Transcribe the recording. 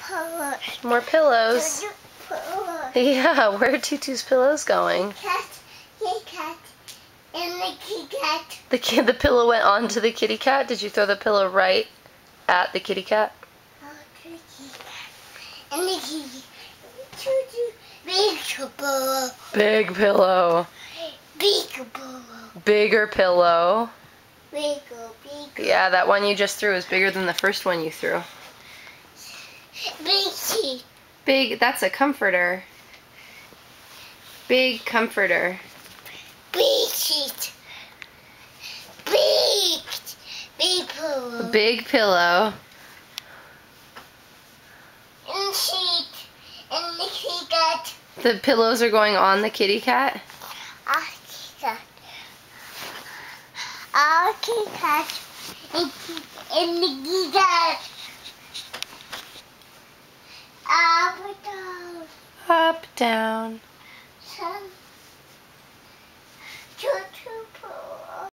pillows. More pillows. Pillows. Yeah, where are Tutu's pillows going? Kitty cat, and the kitty cat. The pillow went onto the kitty cat? Did you throw the pillow right at the kitty cat? Oh, kitty cat. And the kitty. Tutu, big pillow. Big pillow. Big pillow. Bigger pillow. Big. Yeah, that one you just threw is bigger than the first one you threw. Big sheet. Big, that's a comforter. Big comforter. Big sheet. Big pillow. Big pillow. And sheet. And the kitty cat. The pillows are going on the kitty cat? Ah, kitty cat. Ah, kitty cat. And the kitty cat. Up, down. Up, down. Sun.